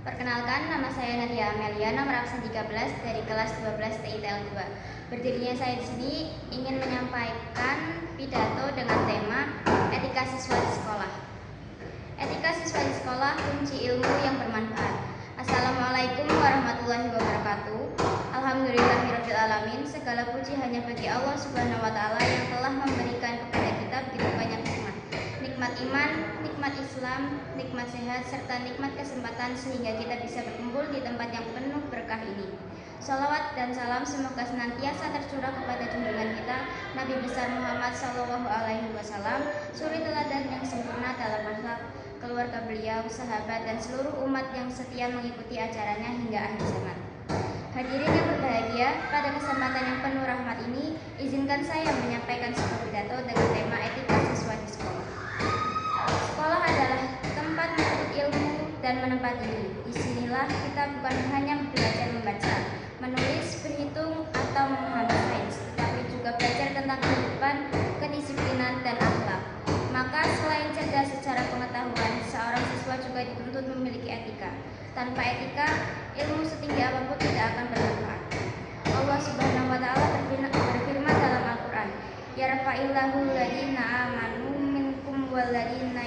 Perkenalkan, nama saya Nadia Amelia, nomor absen 13 dari kelas 12 TITL 2. Berdirinya saya di sini ingin menyampaikan pidato dengan tema etika siswa di sekolah. Etika siswa di sekolah, kunci ilmu yang bermanfaat. Assalamualaikum warahmatullahi wabarakatuh. Alhamdulillahirabbil alamin. Segala puji hanya bagi Allah Subhanahu wa taala yang telah memberikan kepada kita begitu banyak nikmat. Nikmat iman, nikmat Islam, nikmat sehat, serta nikmat kesempatan sehingga kita bisa berkumpul di tempat yang penuh berkah ini. Salawat dan salam semoga senantiasa tercurah kepada junjungan kita Nabi besar Muhammad SAW, suri teladan yang sempurna dalam akhlak, keluarga beliau, sahabat, dan seluruh umat yang setia mengikuti ajarannya hingga akhir zaman. Hadirin yang berbahagia, pada kesempatan yang penuh rahmat ini, izinkan saya menyampaikan sebuah pidato dengan tema etika siswa di sekolah. Sekolah adalah tempat menuntut ilmu dan menempa diri. Disinilah kita bukan hanya belajar membaca, menulis, berhitung, atau memahami sains, tetapi juga belajar tentang kehidupan, kedisiplinan, dan akhlak. Maka selain cerdas secara pengetahuan, seorang siswa juga dituntut memiliki etika. Tanpa etika, ilmu setinggi apapun tidak akan bermanfaat. Allah Subhanahu wa taala berfirman dalam Al-Qur'an, "Yarfa'illahu alladziina aamanu minkum walladziina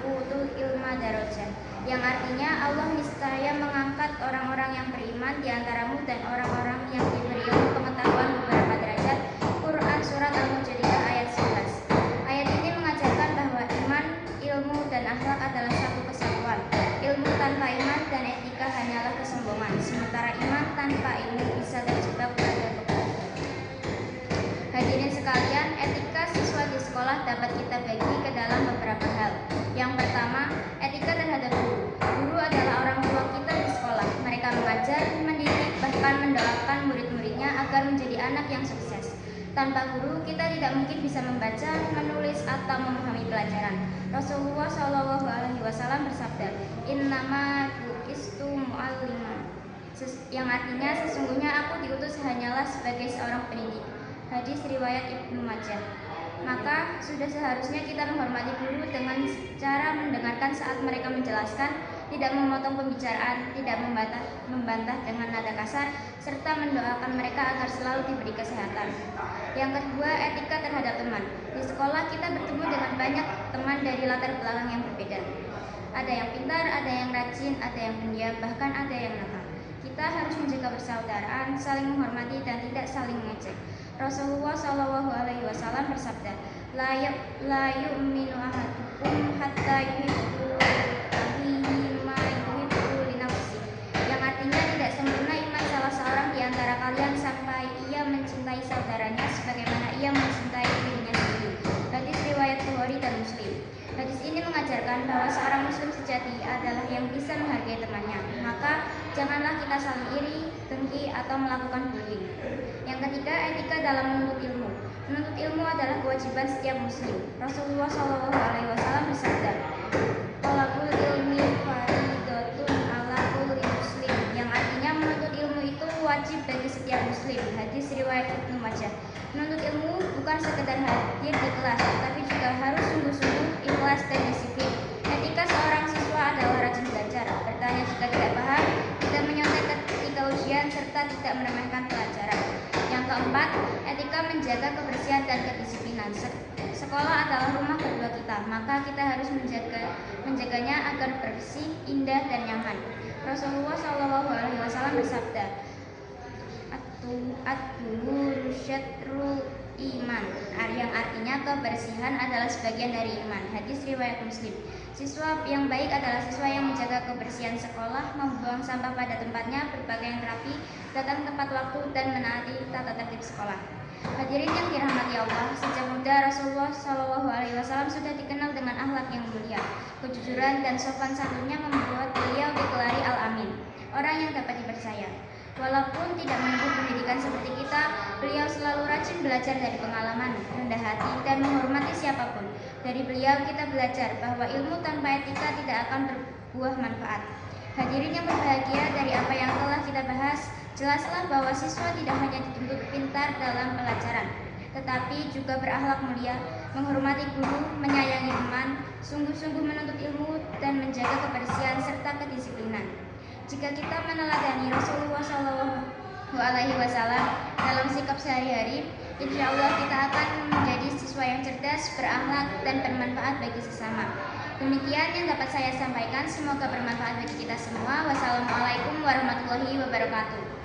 utul ilma darajat," yang artinya Allah niscaya mengangkat orang-orang yang beriman di antaramu dan orang-orang yang diberi ilmu pengetahuan beberapa derajat. Quran Surat Al-Mujadilah ayat 11. Ayat ini mengajarkan bahwa iman, ilmu, dan akhlak adalah satu kesatuan. Ilmu tanpa iman dan etika hanyalah kesombongan, sementara iman tanpa ilmu bisa terjebak pada kebatilan. Hadirin sekalian, etika siswa di sekolah dapat kita bagi ke dalam beberapa hal. Yang pertama, etika terhadap guru. Guru adalah orang tua kita di sekolah. Mereka mengajar, mendidik, bahkan mendoakan murid-muridnya agar menjadi anak yang sukses. Tanpa guru, kita tidak mungkin bisa membaca, menulis, atau memahami pelajaran. Rasulullah SAW bersabda, "Innama bu'istu mu'alliman," yang artinya sesungguhnya aku diutus hanyalah sebagai seorang pendidik. Hadis riwayat Ibnu Majah. Maka sudah seharusnya kita menghormati guru dengan cara mendengarkan saat mereka menjelaskan, tidak memotong pembicaraan, tidak membantah dengan nada kasar, serta mendoakan mereka agar selalu diberi kesehatan. Yang kedua, etika terhadap teman. Di sekolah kita bertemu dengan banyak teman dari latar belakang yang berbeda. Ada yang pintar, ada yang rajin, ada yang pendiam, bahkan ada yang nakal. Kita harus menjaga persaudaraan, saling menghormati, dan tidak saling mengejek. Rasulullah SAW bersabda, la yu'minu ahadukum hatta yuhibbu akhihi ma yuhibbu li nafsihi, yang artinya tidak sempurna iman salah seorang di antara kalian sampai ia mencintai saudaranya sebagaimana ia mencintai dirinya sendiri. Hadis riwayat Bukhari dan Muslim. Hadis ini mengajarkan bahwa seorang muslim sejati adalah yang bisa menghargai temannya. Maka janganlah kita saling iri, dengki, atau melakukan bullying. Yang ketiga, etika dalam menuntut ilmu. Menuntut ilmu adalah kewajiban setiap muslim. Rasulullah SAW bersabda, "Thalabul ilmi fardhatun 'ala kulli muslim," yang artinya menuntut ilmu itu wajib bagi setiap muslim. Hadis riwayat Ibnu Majah. Menuntut ilmu bukan sekedar hadir di kelas, tapi juga harus sungguh-sungguh, ikhlas, dan disiplin. Etika seorang siswa adalah rajin belajar, bertanya jika tidak paham, tidak menyontek ketika ujian, serta tidak meremehkan pelajaran. Yang keempat, etika menjaga kebersihan dan kedisiplinan. Sekolah adalah rumah kedua kita, maka kita harus menjaganya agar bersih, indah, dan nyaman. Rasulullah SAW bersabda, "At-tuhuru syatrul iman," yang artinya kebersihan adalah sebagian dari iman. Hadis riwayat Muslim. Siswa yang baik adalah siswa yang menjaga kebersihan sekolah, membuang sampah pada tempatnya, berpakaian rapi, datang tepat waktu, dan menaati tata tertib sekolah. Hadirin yang dirahmati Allah, sejak muda Rasulullah SAW sudah dikenal dengan akhlak yang mulia. Kejujuran dan sopan santunnya membuat beliau digelari Al-Amin, orang yang dapat dipercaya. Walaupun tidak menempuh pendidikan seperti kita, beliau selalu rajin belajar dari pengalaman, rendah hati, dan menghormati siapapun. Dari beliau kita belajar bahwa ilmu tanpa etika tidak akan berbuah manfaat. Hadirin yang berbahagia, dari apa yang telah kita bahas, jelaslah bahwa siswa tidak hanya dituntut pintar dalam pelajaran, tetapi juga berakhlak mulia, menghormati guru, menyayangi teman, sungguh-sungguh menuntut ilmu, dan menjaga kebersihan serta kedisiplinan. Jika kita meneladani Rasulullah SAW dalam sikap sehari-hari, insya Allah kita akan menjadi siswa yang cerdas, berakhlak, dan bermanfaat bagi sesama. Demikian yang dapat saya sampaikan, semoga bermanfaat bagi kita semua. Wassalamualaikum warahmatullahi wabarakatuh.